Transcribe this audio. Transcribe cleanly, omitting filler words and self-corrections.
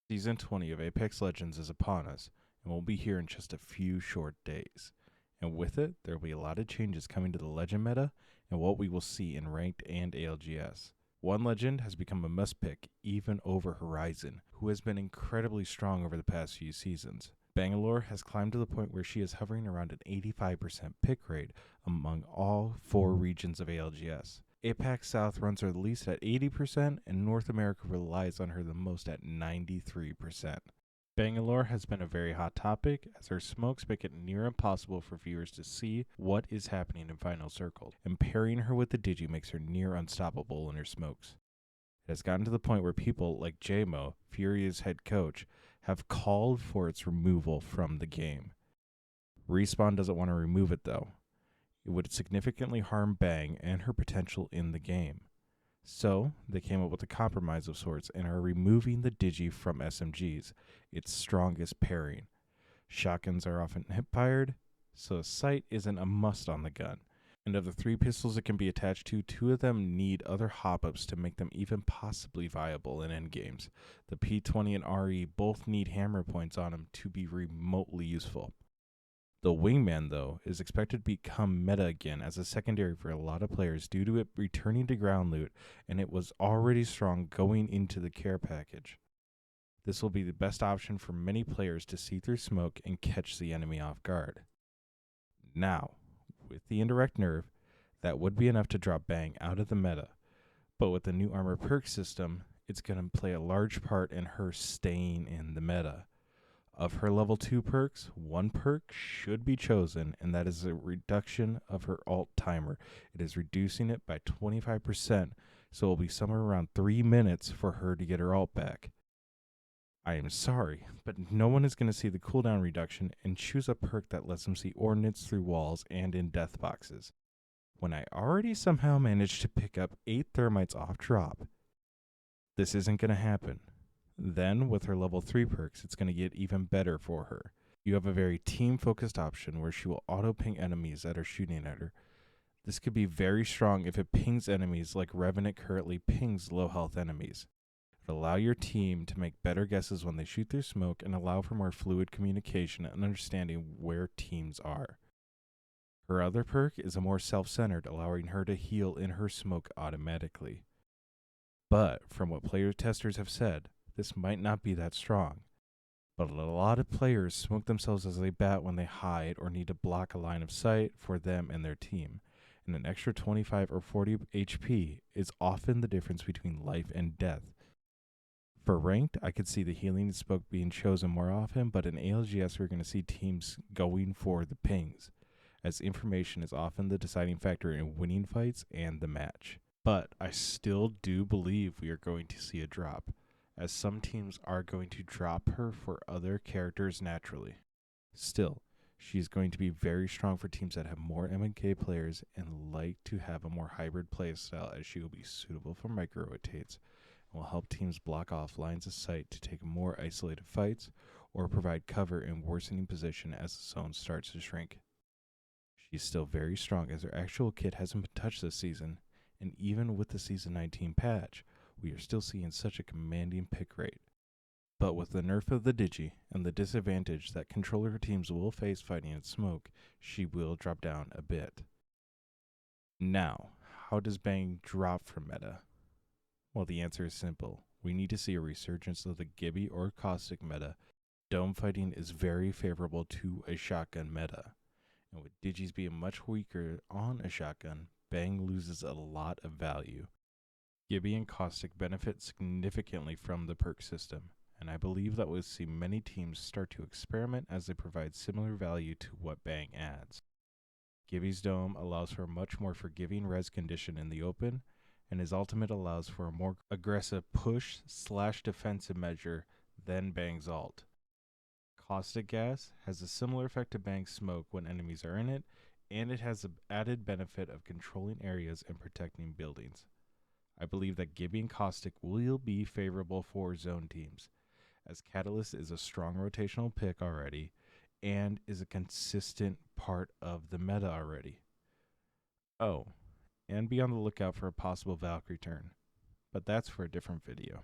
Season 20 of Apex Legends is upon us, and we'll be here in just a few short days. And with it, there will be a lot of changes coming to the Legend meta and what we will see in Ranked and ALGS. One legend has become a must pick, even over Horizon, who has been incredibly strong over the past few seasons. Bangalore has climbed to the point where she is hovering around an 85% pick rate among all 4 regions of ALGS. APAC South runs her the least at 80%, and North America relies on her the most at 93%. Bangalore has been a very hot topic, as her smokes make it near impossible for viewers to see what is happening in Final Circle, and pairing her with the Digi makes her near unstoppable in her smokes. It has gotten to the point where people like JMO, Furia's head coach, have called for its removal from the game. Respawn doesn't want to remove it though. It would significantly harm Bang and her potential in the game. So, they came up with a compromise of sorts and are removing the Digi from SMGs, its strongest pairing. Shotguns are often hip-fired, so a sight isn't a must on the gun. And of the 3 pistols it can be attached to, 2 of them need other hop-ups to make them even possibly viable in endgames. The P20 and RE both need hammer points on them to be remotely useful. The Wingman, though, is expected to become meta again as a secondary for a lot of players due to it returning to ground loot, and it was already strong going into the care package. This will be the best option for many players to see through smoke and catch the enemy off guard. Now, with the indirect nerf, that would be enough to drop Bang out of the meta, but with the new armor perk system, it's going to play a large part in her staying in the meta. Of her level 2 perks, 1 perk should be chosen, and that is a reduction of her ult timer. It is reducing it by 25%, so it will be somewhere around 3 minutes for her to get her ult back. I am sorry, but no one is going to see the cooldown reduction and choose a perk that lets them see ordnance through walls and in death boxes, when I already somehow managed to pick up 8 thermites off drop. This isn't going to happen. Then, with her level 3 perks, it's going to get even better for her. You have a very team-focused option where she will auto-ping enemies that are shooting at her. This could be very strong if it pings enemies like Revenant currently pings low-health enemies. It'll allow your team to make better guesses when they shoot through smoke and allow for more fluid communication and understanding where teams are. Her other perk is a more self-centered, allowing her to heal in her smoke automatically. But, from what player testers have said, this might not be that strong, but a lot of players smoke themselves as they bat when they hide or need to block a line of sight for them and their team, and an extra 25 or 40 HP is often the difference between life and death. For ranked, I could see the healing smoke being chosen more often, but in ALGS we're going to see teams going for the pings, as information is often the deciding factor in winning fights and the match. But I still do believe we are going to see a drop, as some teams are going to drop her for other characters naturally. Still, she's going to be very strong for teams that have more MK players and like to have a more hybrid playstyle, as she will be suitable for micro-rotates and will help teams block off lines of sight to take more isolated fights or provide cover in worsening position as the zone starts to shrink. She's still very strong as her actual kit hasn't been touched this season, and even with the Season 19 patch, we are still seeing such a commanding pick rate. But with the nerf of the Digi and the disadvantage that controller teams will face fighting in smoke, she will drop down a bit. Now, how does Bang drop from meta? Well, the answer is simple. We need to see a resurgence of the Gibby or Caustic meta. Dome fighting is very favorable to a shotgun meta, and with Digis being much weaker on a shotgun, Bang loses a lot of value. Gibby and Caustic benefit significantly from the perk system, and I believe that we'll see many teams start to experiment as they provide similar value to what Bang adds. Gibby's Dome allows for a much more forgiving res condition in the open, and his ultimate allows for a more aggressive push/defensive measure than Bang's ult. Caustic Gas has a similar effect to Bang's smoke when enemies are in it, and it has the added benefit of controlling areas and protecting buildings. I believe that Gibby and Caustic will be favorable for zone teams, as Catalyst is a strong rotational pick already and is a consistent part of the meta already. Oh, and be on the lookout for a possible Valkyrie turn, but that's for a different video.